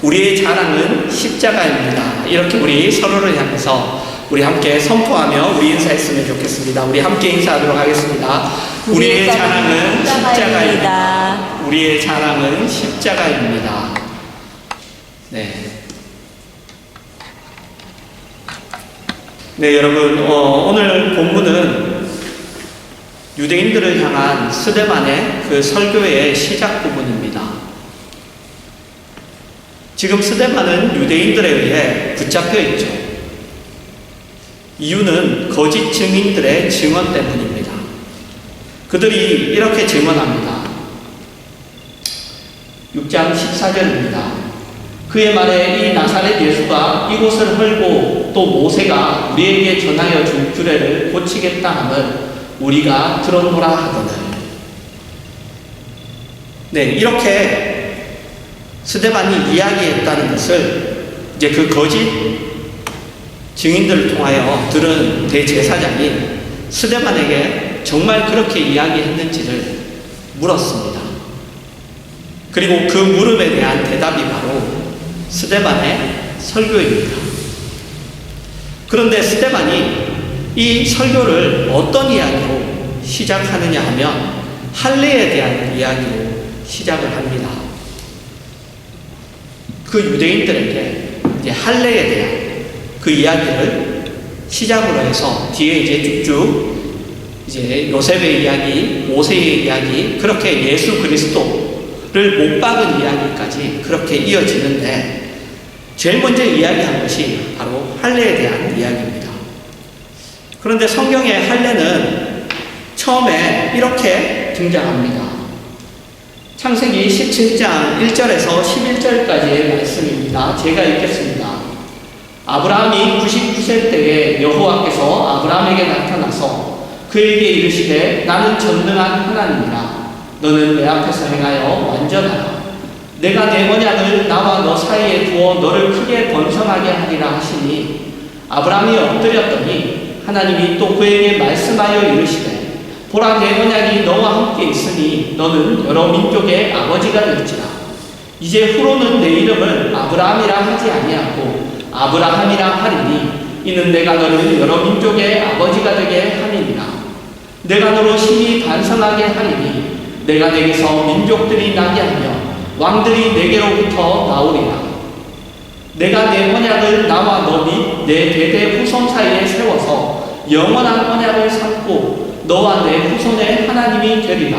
우리의 자랑은 십자가입니다. 이렇게 우리 서로를 향해서 우리 함께 선포하며 우리 인사했으면 좋겠습니다. 우리 함께 인사하도록 하겠습니다. 우리의 자랑은 십자가입니다. 우리의 자랑은 십자가입니다. 네. 네, 여러분, 오늘 본문은 유대인들을 향한 스데반의 그 설교의 시작 부분입니다. 지금 스데반은 유대인들에 의해 붙잡혀 있죠. 이유는 거짓 증인들의 증언 때문입니다. 그들이 이렇게 증언합니다. 6장 14절입니다. 그의 말에 이 나사렛 예수가 이곳을 헐고 또 모세가 우리에게 전하여 준 규례를 고치겠다 함을 우리가 들었노라 하거늘. 네, 이렇게 스데반이 이야기했다는 것을 이제 그 거짓 증인들을 통하여 들은 대제사장이 스데반에게 정말 그렇게 이야기했는지를 물었습니다. 그리고 그 물음에 대한 대답이 바로 스데반의 설교입니다. 그런데 스데반이 이 설교를 어떤 이야기로 시작하느냐 하면 할례에 대한 이야기로 시작을 합니다. 그 유대인들에게 이제 할례에 대한 그 이야기를 시작으로 해서 뒤에 이제 쭉쭉 이제 요셉의 이야기, 모세의 이야기, 그렇게 예수 그리스도를 못 박은 이야기까지 그렇게 이어지는데 제일 먼저 이야기한 것이 바로 할례에 대한 이야기입니다. 그런데 성경의 할례는 처음에 이렇게 등장합니다. 창세기 17장 1절에서 11절까지의 말씀입니다. 제가 읽겠습니다. 아브라함이 99세 때에 여호와께서 아브라함에게 나타나서 그에게 이르시되 나는 전능한 하나님이라. 너는 내 앞에서 행하여 완전하라. 내가 내 언약을 나와 너 사이에 두어 너를 크게 번성하게 하리라 하시니 아브라함이 엎드렸더니 하나님이 또 그에게 말씀하여 이르시되 보라 내 언약이 너와 함께 있으니 너는 여러 민족의 아버지가 될지라. 이제 후로는 내 이름을 아브라함이라 하지 아니하고 아브라함이라 하리니 이는 내가 너를 여러 민족의 아버지가 되게 함이니라. 내가 너로 심히 반성하게 하리니 내가 내게서 민족들이 나게 하며 왕들이 내게로부터 나오리라. 내가 내 언약을 나와 너 및 내 대대 후손 사이에 세워서 영원한 언약을 삼고 너와 내 후손의 하나님이 되리라.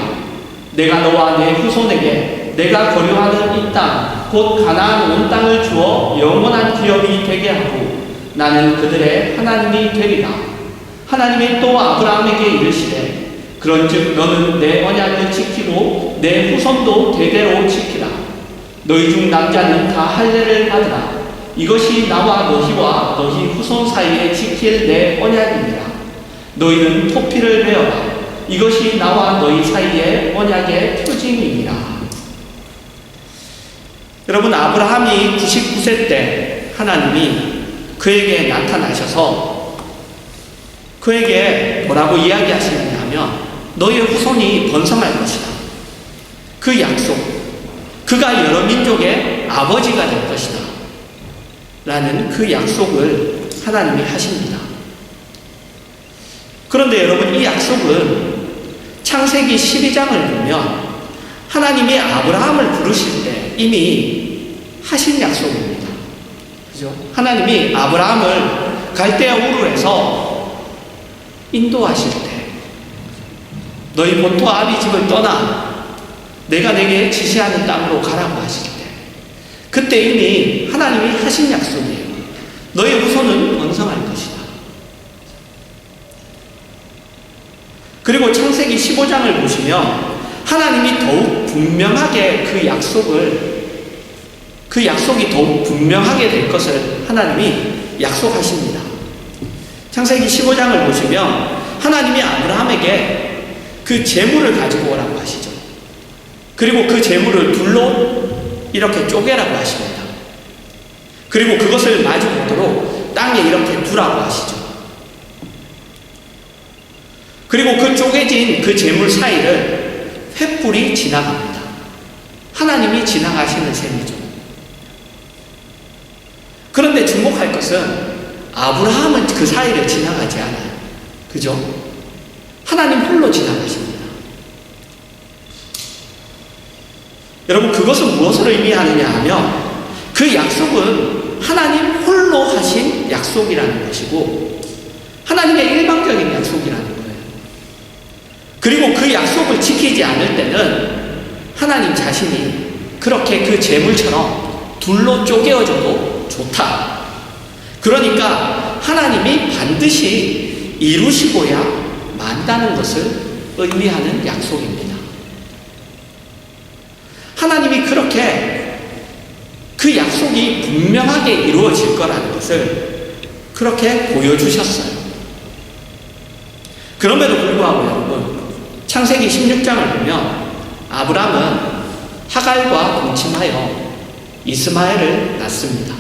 내가 너와 내 후손에게 내가 거류하는 이 땅 곧 가나안 온 땅을 주어 영원한 기업이 되게 하고 나는 그들의 하나님이 되리라. 하나님이 또 아브라함에게 이르시되 그런즉 너는 내 언약을 지키고 내 후손도 대대로 지키라. 너희 중 남자는 다 할례를 받으라. 이것이 나와 너희와 너희 후손 사이에 지킬 내 언약이니라. 너희는 토피를 베어라. 이것이 나와 너희 사이의 언약의 표징이니라. 여러분, 아브라함이 99세 때 하나님이 그에게 나타나셔서 그에게 뭐라고 이야기하시느냐 하면 너희의 후손이 번성할 것이다. 그 약속, 그가 여러 민족의 아버지가 될 것이다 라는 그 약속을 하나님이 하십니다. 그런데 여러분, 이 약속은 창세기 12장을 보면 하나님이 아브라함을 부르실 때 이미 하신 약속입니다. 그죠? 하나님이 아브라함을 갈대아 우르에서 인도하실 때 너희 본토 아비 집을 떠나 내가 내게 지시하는 땅으로 가라고 하실 때 그때 이미 하나님이 하신 약속이에요. 너희 후손은 번성할 것이다. 그리고 창세기 15장을 보시면 하나님이 더욱 분명하게 그 약속이 더욱 분명하게 될 것을 하나님이 약속하십니다. 창세기 15장을 보시면 하나님이 아브라함에게 그 재물을 가지고 오라고 하시죠. 그리고 그 재물을 둘로 이렇게 쪼개라고 하십니다. 그리고 그것을 마주 보도록 땅에 이렇게 두라고 하시죠. 그리고 그 쪼개진 그 재물 사이를 횃불이 지나갑니다. 하나님이 지나가시는 셈이죠. 그런데 주목할 것은 아브라함은 그 사이를 지나가지 않아요. 그죠? 하나님 홀로 지나가십니다. 여러분, 그것은 무엇을 의미하느냐 하면 그 약속은 하나님 홀로 하신 약속이라는 것이고 하나님의 일방적인 약속이라는 거예요. 그리고 그 약속을 지키지 않을 때는 하나님 자신이 그렇게 그 재물처럼 둘로 쪼개어져도 좋다. 그러니까 하나님이 반드시 이루시고야 만다는 것을 의미하는 약속입니다. 하나님이 그렇게 그 약속이 분명하게 이루어질 거라는 것을 그렇게 보여주셨어요. 그럼에도 불구하고 여러분, 창세기 16장을 보면 아브람은 하갈과 동침하여 이스마엘을 낳습니다.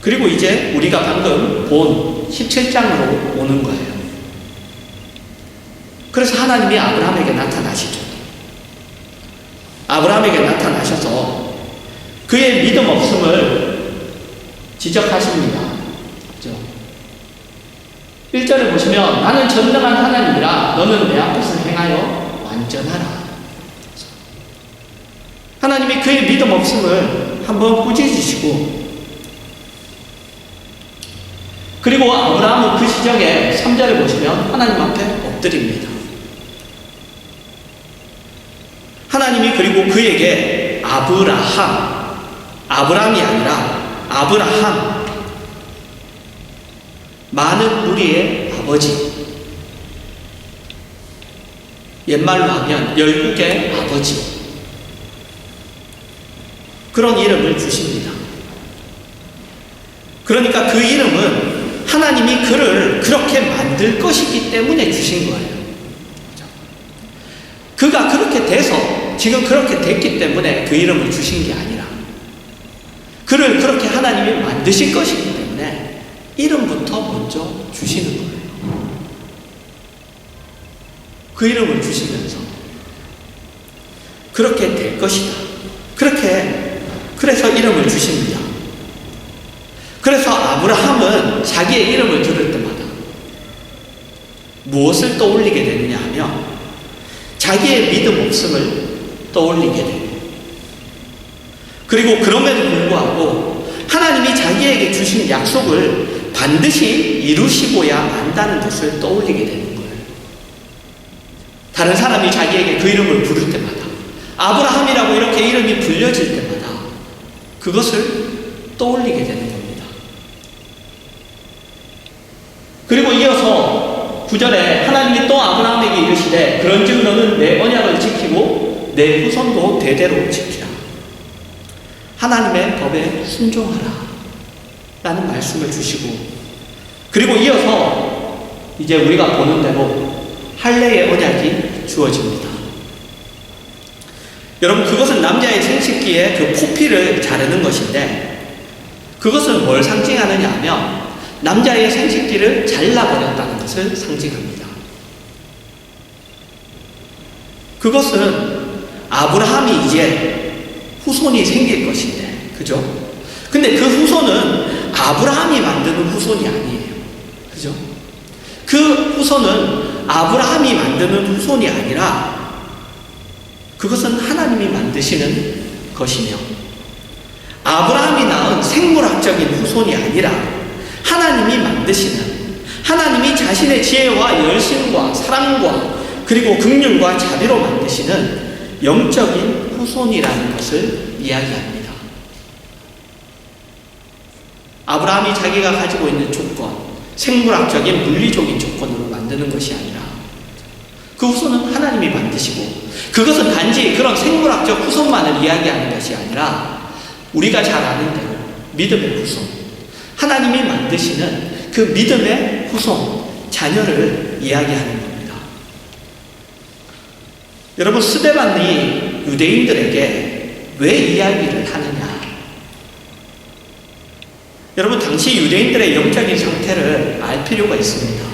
그리고 이제 우리가 방금 본 17장으로 오는 거예요. 그래서 하나님이 아브라함에게 나타나시죠. 아브라함에게 나타나셔서 그의 믿음 없음을 지적하십니다. 그죠? 1절에 보시면 나는 전능한 하나님이라 너는 내 앞에서 행하여 완전하라. 하나님이 그의 믿음 없음을 한번 꾸짖으시고, 그리고 아브라함은 그 시절에 3절에 보시면 하나님 앞에 엎드립니다. 하나님이 그리고 그에게 아브라함이 아니라 아브라함, 많은 무리의 아버지, 옛말로 하면 열국의 아버지, 그런 이름을 주십니다. 그러니까 그 이름은 하나님이 그를 그렇게 만들 것이기 때문에 주신 거예요. 그가 그렇게 돼서 지금 그렇게 됐기 때문에 그 이름을 주신 게 아니라 그를 그렇게 하나님이 만드실 것이기 때문에 이름부터 먼저 주시는 거예요. 그 이름을 주시면서 그렇게 될 것이다. 그래서 이름을 주십니다. 그래서 아브라함은 자기의 이름을 들을 때마다 무엇을 떠올리게 되느냐 하면 자기의 믿음 없음을 떠올리게 돼요. 그리고 그럼에도 불구하고 하나님이 자기에게 주신 약속을 반드시 이루시고야 만다는 것을 떠올리게 되는 거예요. 다른 사람이 자기에게 그 이름을 부를 때마다, 아브라함이라고 이렇게 이름이 불려질 때마다 그것을 떠올리게 되는 겁니다. 그리고 이어서 9절에 하나님이 또 아브라함에게 이르시되 그런즉 너는 내 언약을 지키고 내 후손도 대대로 지키라. 하나님의 법에 순종하라 라는 말씀을 주시고, 그리고 이어서 이제 우리가 보는 대로 할례의 언약이 주어집니다. 여러분, 그것은 남자의 생식기에 그 포피를 자르는 것인데 그것은 뭘 상징하느냐 하면 남자의 생식기를 잘라버렸다는 것을 상징합니다. 그것은 아브라함이 이제 후손이 생길 것인데, 그죠? 근데 그 후손은 아브라함이 만드는 후손이 아니에요. 그죠? 그 후손은 아브라함이 만드는 후손이 아니라 그것은 하나님이 만드시는 것이며, 아브라함이 낳은 생물학적인 후손이 아니라 하나님이 만드시는, 하나님이 자신의 지혜와 열심과 사랑과 그리고 긍휼과 자비로 만드시는 영적인 후손이라는 것을 이야기합니다. 아브라함이 자기가 가지고 있는 조건, 생물학적인 물리적인 조건으로 만드는 것이 아니라 그 후손은 하나님이 만드시고, 그것은 단지 그런 생물학적 후손만을 이야기하는 것이 아니라 우리가 잘 아는 대로 믿음의 후손, 하나님이 만드시는 그 믿음의 후손, 자녀를 이야기하는 겁니다. 여러분, 스데반이 유대인들에게 왜 이야기를 하느냐? 여러분, 당시 유대인들의 영적인 상태를 알 필요가 있습니다.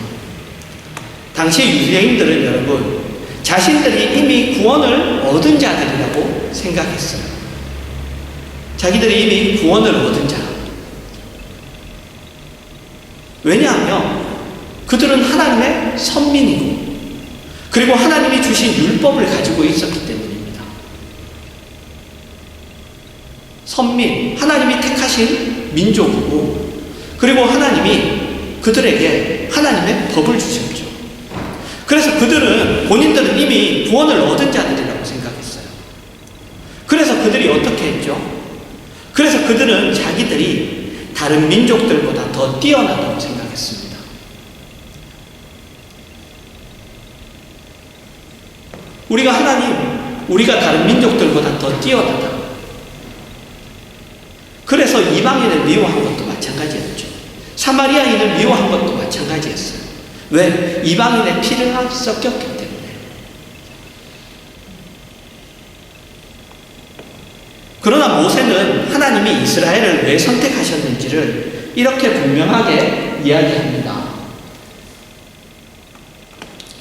당시 유대인들은 여러분, 자신들이 이미 구원을 얻은 자들이라고 생각했어요. 자기들이 이미 구원을 얻은 자. 왜냐하면 그들은 하나님의 선민이고, 그리고 하나님이 주신 율법을 가지고 있었기 때문입니다. 선민, 하나님이 택하신 민족이고, 그리고 하나님이 그들에게 하나님의 법을 주셨죠. 그래서 본인들은 이미 구원을 얻은 자들이라고 생각했어요. 그래서 그들이 어떻게 했죠? 그래서 그들은 자기들이 다른 민족들보다 더 뛰어나다고 생각했습니다. 우리가 다른 민족들보다 더 뛰어나다. 그래서 이방인을 미워한 것도 마찬가지였죠. 사마리아인을 미워한 것도 마찬가지였어요. 왜? 이방인의 피가 섞였기 때문에. 그러나 모세는 하나님이 이스라엘을 왜 선택하셨는지를 이렇게 분명하게 이야기합니다.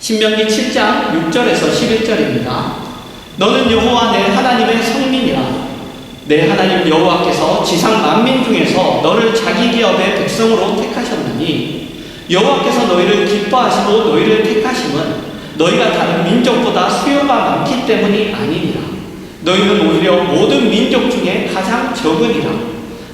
신명기 7장 6절에서 11절입니다. 너는 여호와 내 하나님의 성민이라. 내 하나님 여호와께서 지상 만민 중에서 너를 자기 기업의 백성으로 택하셨느니 여호와께서 너희를 기뻐하시고 너희를 택하심은 너희가 다른 민족보다 수요가 많기 때문이 아니니라. 너희는 오히려 모든 민족 중에 가장 적으니라.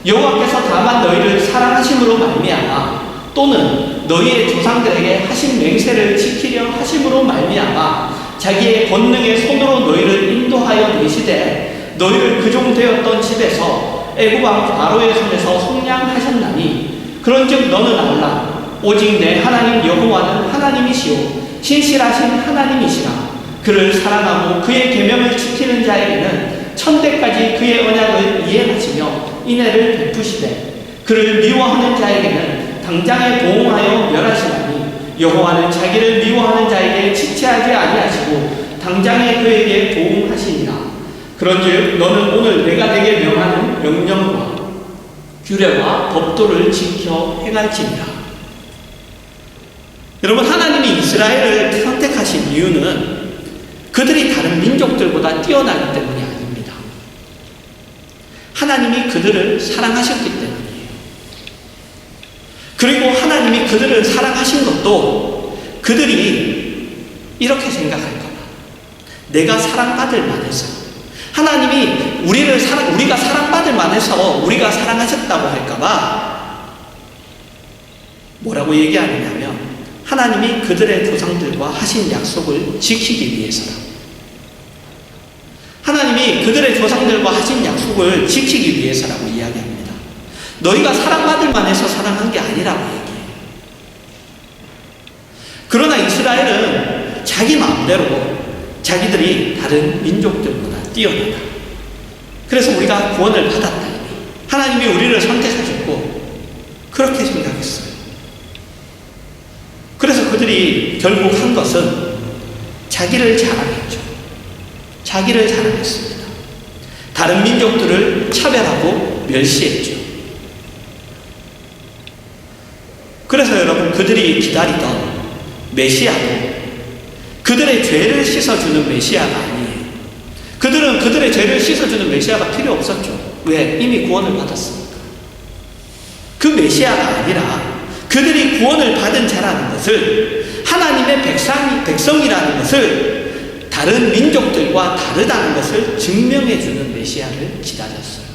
여호와께서 다만 너희를 사랑하심으로 말미암아 또는 너희의 조상들에게 하신 맹세를 지키려 하심으로 말미암아 자기의 권능의 손으로 너희를 인도하여 내시되 너희를 그종되었던 집에서 애굽 왕 바로의 손에서 속량하셨나니 그런즉 너는 알라. 오직 내 하나님 여호와는 하나님이시오 신실하신 하나님이시라. 그를 사랑하고 그의 계명을 지키는 자에게는 천대까지 그의 언약을 이행하시며 인애를 베푸시되 그를 미워하는 자에게는 당장에 보응하여 멸하시나니 여호와는 자기를 미워하는 자에게 지체하지 아니하시고 당장에 그에게 보응하시니라. 그런즉 너는 오늘 내가 내게 명하는 명령과 규례와 법도를 지켜 행할지니라. 여러분, 하나님이 이스라엘을 선택하신 이유는 그들이 다른 민족들보다 뛰어나기 때문이 아닙니다. 하나님이 그들을 사랑하셨기 때문이에요. 그리고 하나님이 그들을 사랑하신 것도 그들이 이렇게 생각할까봐, 내가 사랑받을 만해서, 하나님이 우리가 사랑받을 만해서 우리가 사랑하셨다고 할까봐 뭐라고 얘기하느냐면 하나님이 그들의 조상들과 하신 약속을 지키기 위해서라. 하나님이 그들의 조상들과 하신 약속을 지키기 위해서라고 이야기합니다. 너희가 사랑받을 만해서 사랑한 게 아니라고 얘기해요. 그러나 이스라엘은 자기 마음대로 자기들이 다른 민족들보다 뛰어나다. 그래서 우리가 구원을 받았다. 하나님이 우리를 선택하셨고 그렇게 생각했어요. 그래서 그들이 결국 한 것은 자기를 자랑했죠. 자기를 자랑했습니다. 다른 민족들을 차별하고 멸시했죠. 그래서 여러분, 그들이 기다리던 메시아도 그들의 죄를 씻어주는 메시아가 아니에요. 그들은 그들의 죄를 씻어주는 메시아가 필요 없었죠. 왜? 이미 구원을 받았으니까. 그 메시아가 아니라 그들이 구원을 받은 자라는 것을, 하나님의 백성이라는 것을 다른 민족들과 다르다는 것을 증명해주는 메시아를 기다렸어요.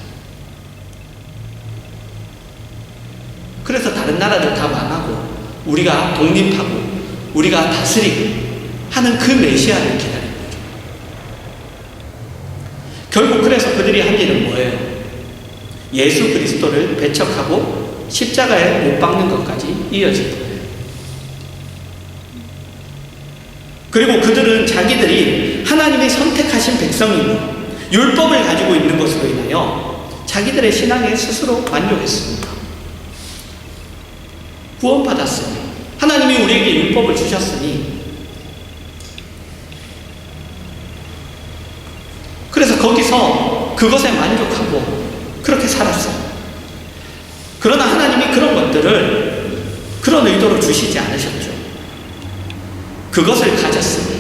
그래서 다른 나라들 다 망하고 우리가 독립하고 우리가 다스리고 하는 그 메시아를 기다린 거죠. 결국 그래서 그들이 한 일은 뭐예요? 예수 그리스도를 배척하고 십자가에 못 박는 것까지 이어진 거예요. 그리고 그들은 자기들이 하나님의 선택하신 백성이고 율법을 가지고 있는 것으로 인하여 자기들의 신앙에 스스로 만족했습니다. 구원받았으니, 하나님이 우리에게 율법을 주셨으니, 그래서 거기서 그것에 만족하고 그렇게 살았어요. 그러나 하나님이 그런 것들을 그런 의도로 주시지 않으셨죠. 그것을 가졌으니,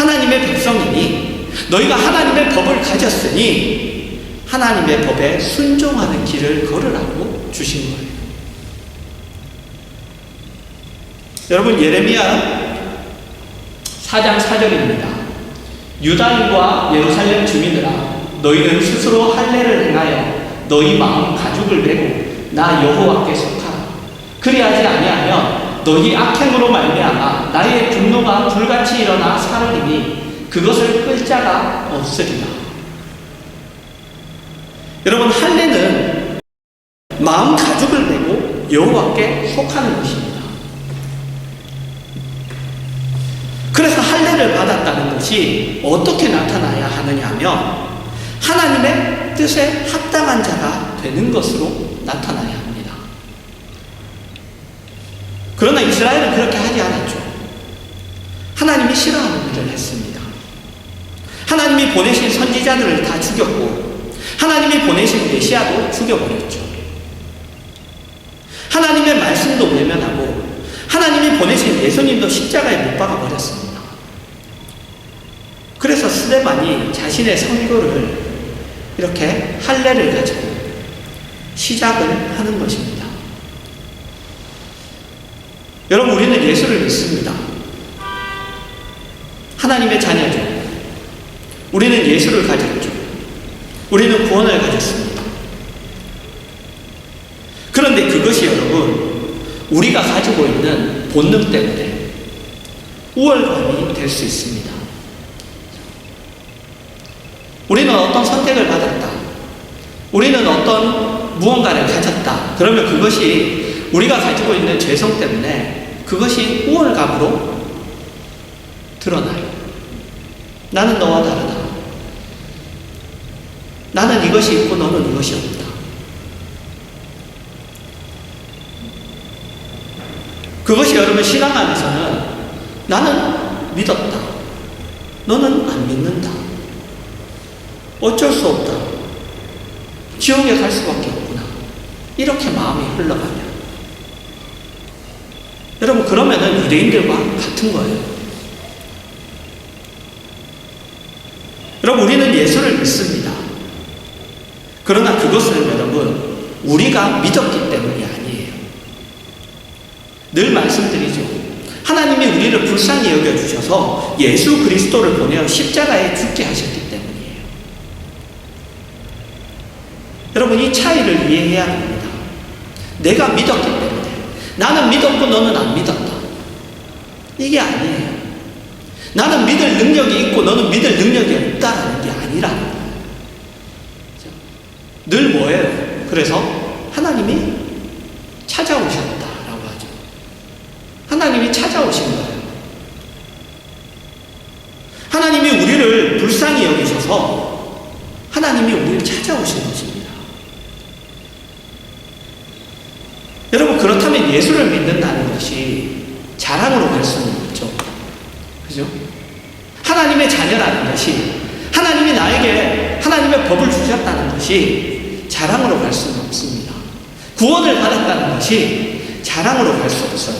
하나님의 백성이니 너희가 하나님의 법을 가졌으니 하나님의 법에 순종하는 길을 걸으라고 주신 거예요. 여러분, 예레미야 4장 4절입니다. 유다인과 예루살렘 주민들아, 너희는 스스로 할례를 행하여 너희 마음 가죽을 메고 나 여호와께 속하라. 그리하지 아니하면 너희 악행으로 말미암아 나의 분노가 불같이 일어나 사르리니 그것을 끌 자가 없으리라. 여러분, 할례는 마음 가죽을 메고 여호와께 속하는 것입니다. 그래서 할례를 받았다는 것이 어떻게 나타나야 하느냐 하면 하나님의 뜻에 합당한 자가 되는 것으로 나타나야 합니다. 그러나 이스라엘은 그렇게 하지 않았죠. 하나님이 싫어하는 일을 했습니다. 하나님이 보내신 선지자들을 다 죽였고 하나님이 보내신 메시아도 죽여버렸죠. 하나님의 말씀도 외면하고 하나님이 보내신 예수님도 십자가에 못 박아버렸습니다. 그래서 스데반이 자신의 선교를 이렇게 할례를 가지고 시작을 하는 것입니다. 여러분, 우리는 예수를 믿습니다. 하나님의 자녀죠. 우리는 예수를 가졌죠. 우리는 구원을 가졌습니다. 그런데 그것이 여러분, 우리가 가지고 있는 본능 때문에 우월감이 될 수 있습니다. 우리는 어떤 선택을 받았다. 우리는 어떤 무언가를 가졌다. 그러면 그것이 우리가 가지고 있는 죄성 때문에 그것이 우월감으로 드러나요. 나는 너와 다르다. 나는 이것이 있고 너는 이것이 없다. 그것이 여러분 신앙 안에서는 나는 믿었다. 너는 안 믿는다. 어쩔 수 없다. 지옥에 갈 수밖에 없구나. 이렇게 마음이 흘러가면 여러분, 그러면은 유대인들과 같은 거예요. 여러분, 우리는 예수를 믿습니다. 그러나 그것은 여러분, 우리가 믿었기 때문이 아니에요. 늘 말씀드리죠. 하나님이 우리를 불쌍히 여겨주셔서 예수 그리스도를 보내어 십자가에 죽게 하셨기 때문이에요. 여러분, 이 차이를 이해해야 합니다. 내가 믿었기 때문에. 나는 믿었고 너는 안 믿었다. 이게 아니에요. 나는 믿을 능력이 있고 너는 믿을 능력이 없다라는 게 아니라는 거예요. 늘 뭐예요? 그래서 하나님이 찾아오셨다라고 하죠. 하나님이 찾아오신 거예요. 하나님이 우리를 불쌍히 여기셔서 하나님이 우리를 찾아오신 것입니다. 여러분, 그렇다면 예수를 믿는다는 것이 자랑으로 갈 수는 없죠. 그죠? 하나님의 자녀라는 것이, 하나님이 나에게 하나님의 법을 주셨다는 것이 자랑으로 갈 수는 없습니다. 구원을 받았다는 것이 자랑으로 갈 수 없어요.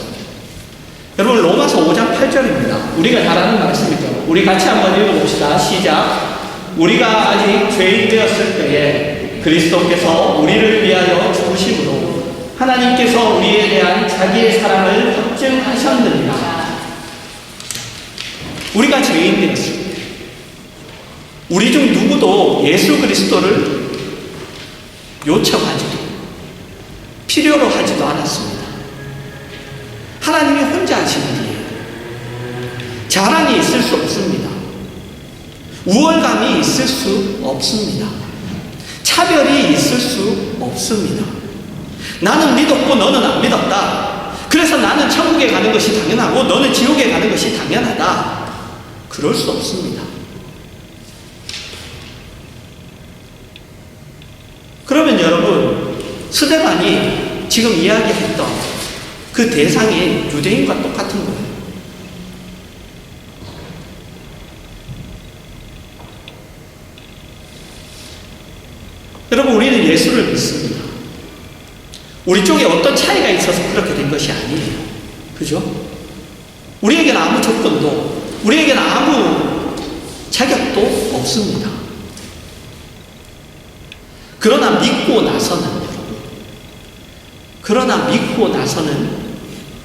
여러분, 로마서 5장 8절입니다. 우리가 잘 아는 말씀이죠. 우리 같이 한번 읽어봅시다. 시작. 우리가 아직 죄인 되었을 때에 그리스도께서 우리를 위하여 죽으심으로 하나님께서 우리에 대한 자기의 사랑을 확증하셨느니라. 우리가 죄인 되었을 때 우리 중 누구도 예수 그리스도를 요청하지도 필요로 하지도 않았습니다. 하나님이 혼자 하신 일이에요. 자랑이 있을 수 없습니다. 우월감이 있을 수 없습니다. 차별이 있을 수 없습니다. 나는 믿었고 너는 안 믿었다. 그래서 나는 천국에 가는 것이 당연하고 너는 지옥에 가는 것이 당연하다. 그럴 수 없습니다. 그러면 여러분, 스데반이 지금 이야기했던 그 대상이 유대인과 똑같은 거예요. 여러분, 우리는 예수를 믿습니다. 우리 쪽에 어떤 차이가 있어서 그렇게 된 것이 아니에요. 그죠? 우리에게는 아무 조건도, 우리에게는 아무 자격도 없습니다. 그러나 믿고 나서는 여러분, 그러나 믿고 나서는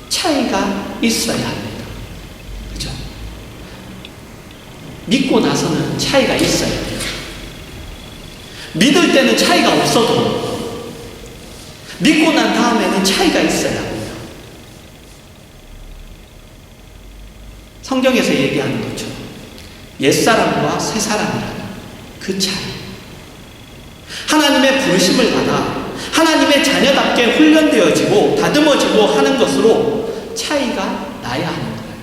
차이가 있어야 합니다. 그죠? 믿고 나서는 차이가 있어야 돼요. 믿을 때는 차이가 없어도 믿고 난 다음에는 차이가 있어야 합니다. 성경에서 얘기하는 것처럼 옛사람과 새사람이라는 그 차이. 하나님의 부르심을 받아 하나님의 자녀답게 훈련되어지고 다듬어지고 하는 것으로 차이가 나야 하는 거예요.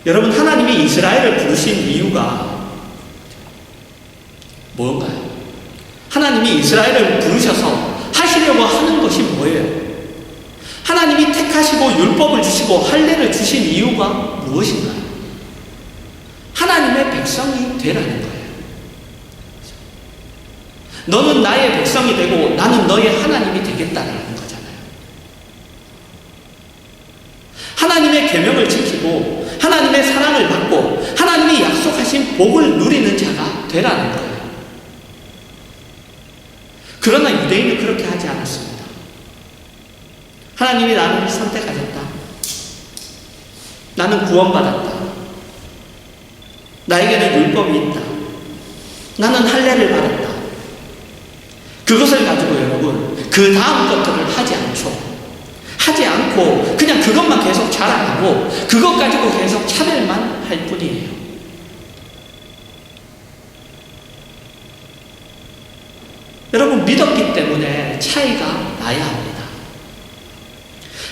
여러분, 하나님이 이스라엘을 부르신 이유가 뭔가요? 하나님이 이스라엘을 부르셔서 하시려고 하는 것이 뭐예요? 하나님이 택하시고 율법을 주시고 할례를 주신 이유가 무엇인가요? 하나님의 백성이 되라는 거예요. 너는 나의 백성이 되고 나는 너의 하나님이 되겠다라는 거잖아요. 하나님의 계명을 지키고 하나님의 사랑을 받고 하나님이 약속하신 복을 누리는 자가 되라는 거예요. 그러나 유대인은 그렇게 하지 않았습니다. 하나님이 나를 선택하셨다. 나는 구원받았다. 나에게는 율법이 있다. 나는 할례를 받았다. 그것을 가지고 여러분, 그 다음 것들을 하지 않죠. 하지 않고 그냥 그것만 계속 자랑하고 그것 가지고 계속 차별만 할 뿐이에요. 여러분, 믿었기 때문에 차이가 나야 합니다.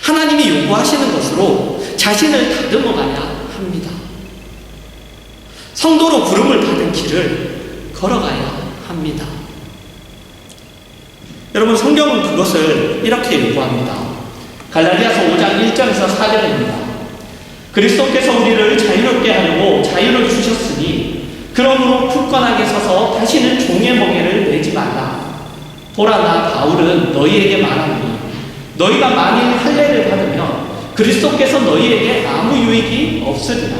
하나님이 요구하시는 것으로 자신을 다듬어가야 합니다. 성도로 부름을 받은 길을 걸어가야 합니다. 여러분, 성경은 그것을 이렇게 요구합니다. 갈라디아서 5장 1절에서 4절입니다. 그리스도께서 우리를 자유롭게 하려고 자유를 주셨으니 그러므로 굳건하게 서서 다시는 종의 멍에를 내지 말라. 보라, 나 바울은 너희에게 말하노니 너희가 만일 할례를 받으면 그리스도께서 너희에게 아무 유익이 없으리라.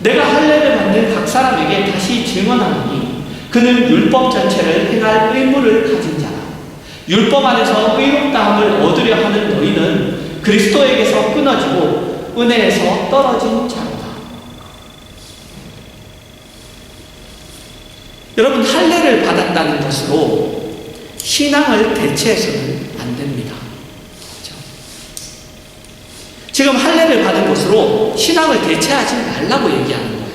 내가 할례를 받는 각 사람에게 다시 증언하노니 그는 율법 전체를 행할 의무를 가진 자라. 율법 안에서 의롭다함을 얻으려 하는 너희는 그리스도에게서 끊어지고 은혜에서 떨어진 자로다. 여러분, 할례를 받았다는 것으로 신앙을 대체해서는 안 됩니다. 그렇죠? 지금 할례를 받은 것으로 신앙을 대체하지 말라고 얘기하는 거예요.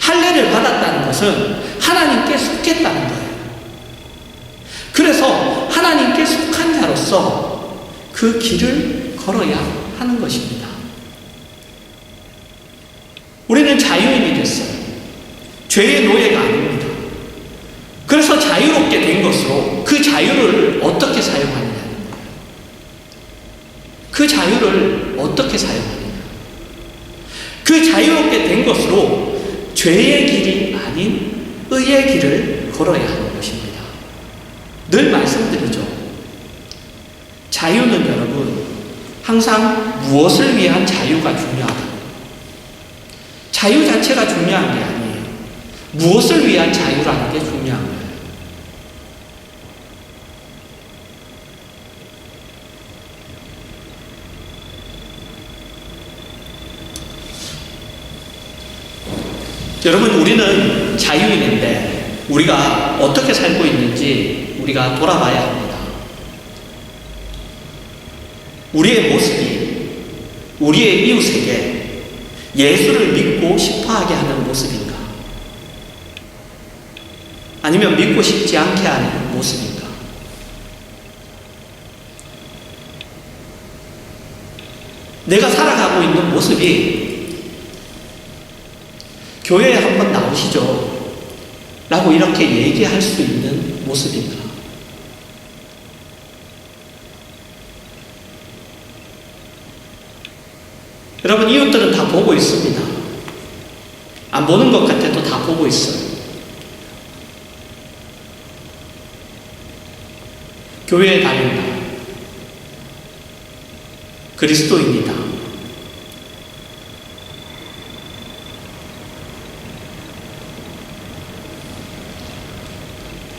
할례를 받았다는 것은 하나님께 속했다는 거예요. 그래서 하나님께 속한 자로서 그 길을 걸어야 하는 것입니다. 우리는 자유인이 됐어요. 죄의 노예가 아닙니다. 그래서 자유롭게 된 것으로 그 자유를 어떻게 사용하느냐는 거예요. 그 자유를 어떻게 사용하느냐. 그 자유롭게 된 것으로 죄의 길이 아닌 의의 길을 걸어야 하는 것입니다. 늘 말씀드리죠. 자유는 여러분, 항상 무엇을 위한 자유가 중요하다고. 자유 자체가 중요한 게 아니에요. 무엇을 위한 자유라는 게 중요한 거예요. 여러분, 우리는 자유인인데 우리가 어떻게 살고 있는지 우리가 돌아봐야 합니다. 우리의 모습이 우리의 이웃에게 예수를 믿고 싶어하게 하는 모습인가? 아니면 믿고 싶지 않게 하는 모습인가? 내가 살아가고 있는 모습이 교회에 한번 나오시죠 라고 이렇게 얘기할 수 있는 모습인가? 여러분, 이웃들은 다 보고 있습니다. 안 보는 것 같아도 다 보고 있어요. 교회에 다닌다. 그리스도인이다.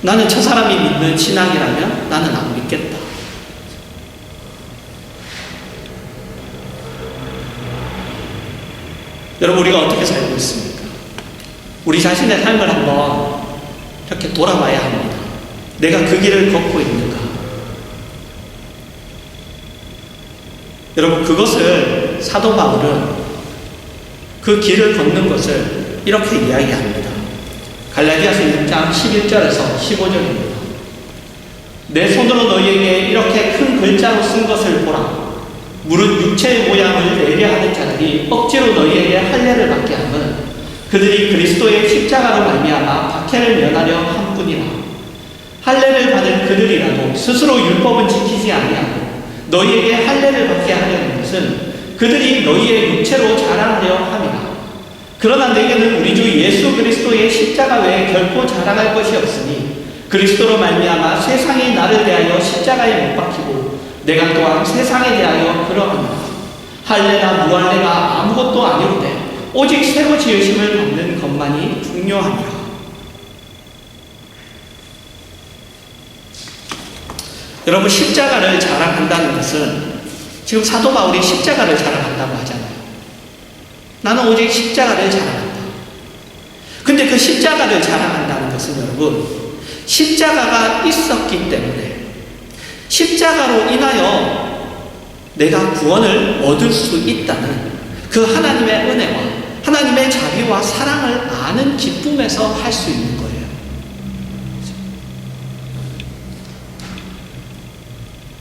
나는 저 사람이 믿는 신앙이라면 나는 안 믿겠다. 여러분, 우리가 어떻게 살고 있습니까? 우리 자신의 삶을 한번 이렇게 돌아봐야 합니다. 내가 그 길을 걷고 있는가? 여러분, 그것을 사도 바울은 그 길을 걷는 것을 이렇게 이야기합니다. 갈라디아서 6장 11절에서 15절입니다. 내 손으로 너희에게 이렇게 큰 글자로 쓴 것을 보라. 무릇 육체의 모양을 내려 하는 자들이 억지로 너희에게 할례를 받게 하면 그들이 그리스도의 십자가로 말미암아 박해를 면하려 함뿐이라. 할례를 받은 그들이라도 스스로 율법은 지키지 아니하고 너희에게 할례를 받게 하려는 것은 그들이 너희의 육체로 자랑하려 함이라. 그러나 내게는 우리 주 예수 그리스도의 십자가 외에 결코 자랑할 것이 없으니 그리스도로 말미암아 세상이 나를 대하여 십자가에 못 박히고 내가 또한 세상에 대하여 그러하노라. 할례나 무할례가 아무것도 아니오되 오직 새로 지으심을 받는 것만이 중요하니라. 여러분, 십자가를 자랑한다는 것은 지금 사도 바울이 십자가를 자랑한다고 하잖아요. 나는 오직 십자가를 자랑한다. 근데 그 십자가를 자랑한다는 것은 여러분, 십자가가 있었기 때문에 십자가로 인하여 내가 구원을 얻을 수 있다는 그 하나님의 은혜와 하나님의 자비와 사랑을 아는 기쁨에서 할 수 있는 거예요.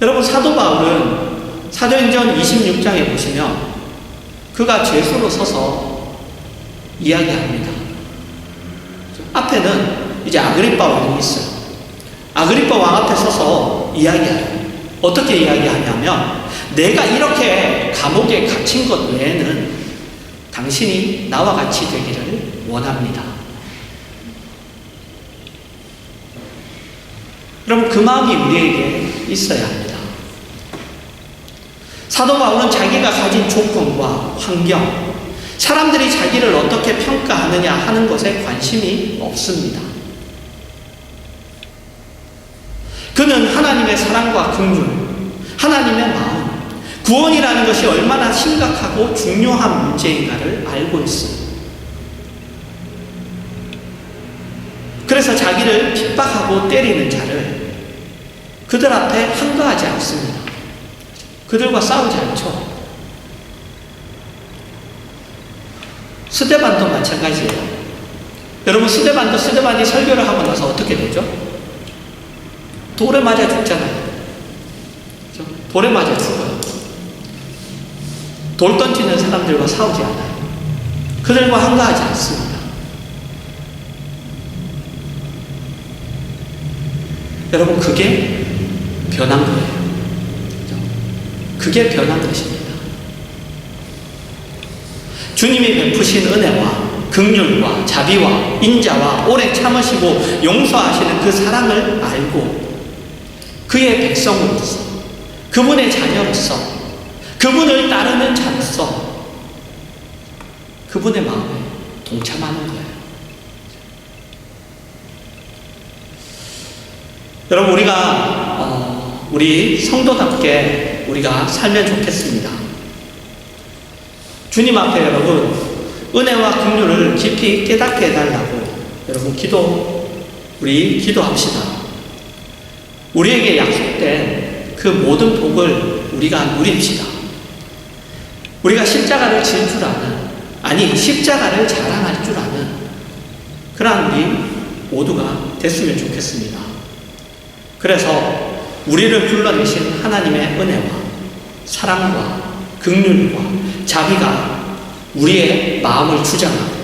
여러분, 사도 바울은 사도행전 26장에 보시면 그가 죄수로 서서 이야기합니다. 앞에는 이제 아그리빠 왕이 있어요. 아그리빠 왕 앞에 서서 이야기해요. 어떻게 이야기하냐면 내가 이렇게 감옥에 갇힌 것 외에는 당신이 나와 같이 되기를 원합니다. 여러분, 그 마음이 우리에게 있어야 합니다. 사도 바울은 자기가 가진 조건과 환경, 사람들이 자기를 어떻게 평가하느냐 하는 것에 관심이 없습니다. 그는 하나님의 사랑과 긍휼, 하나님의 마음, 구원이라는 것이 얼마나 심각하고 중요한 문제인가를 알고 있어요. 그래서 자기를 핍박하고 때리는 자를 그들 앞에 항거하지 않습니다. 그들과 싸우지 않죠. 스데반도 마찬가지예요. 여러분, 스데반이 설교를 하고 나서 어떻게 되죠? 돌에 맞아 죽잖아요. 그렇죠? 돌에 맞아 죽어요. 돌 던지는 사람들과 싸우지 않아요. 그들과 항거하지 않습니다. 여러분, 그게 변한 거예요. 그게 변한 것입니다. 주님이 베푸신 은혜와 긍휼과 자비와 인자와 오래 참으시고 용서하시는 그 사랑을 알고 그의 백성으로서, 그분의 자녀로서, 그분을 따르는 자로서 그분의 마음에 동참하는 거예요. 여러분, 우리 성도답게 우리가 살면 좋겠습니다. 주님 앞에 여러분, 은혜와 긍휼을 깊이 깨닫게 해달라고 여러분 우리 기도합시다. 우리에게 약속된 그 모든 복을 우리가 누립시다. 우리가 십자가를 질 줄 아는, 십자가를 자랑할 줄 아는 그러한 우리 모두가 됐으면 좋겠습니다. 그래서 우리를 불러내신 하나님의 은혜와 사랑과 긍휼과 자비가 우리의 마음을 주장하고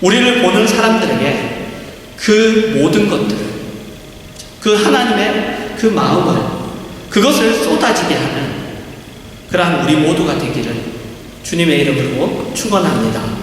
우리를 보는 사람들에게 그 모든 것들을, 그 하나님의 그 마음을, 그것을 쏟아지게 하는 그러한 우리 모두가 되기를 주님의 이름으로 축원합니다.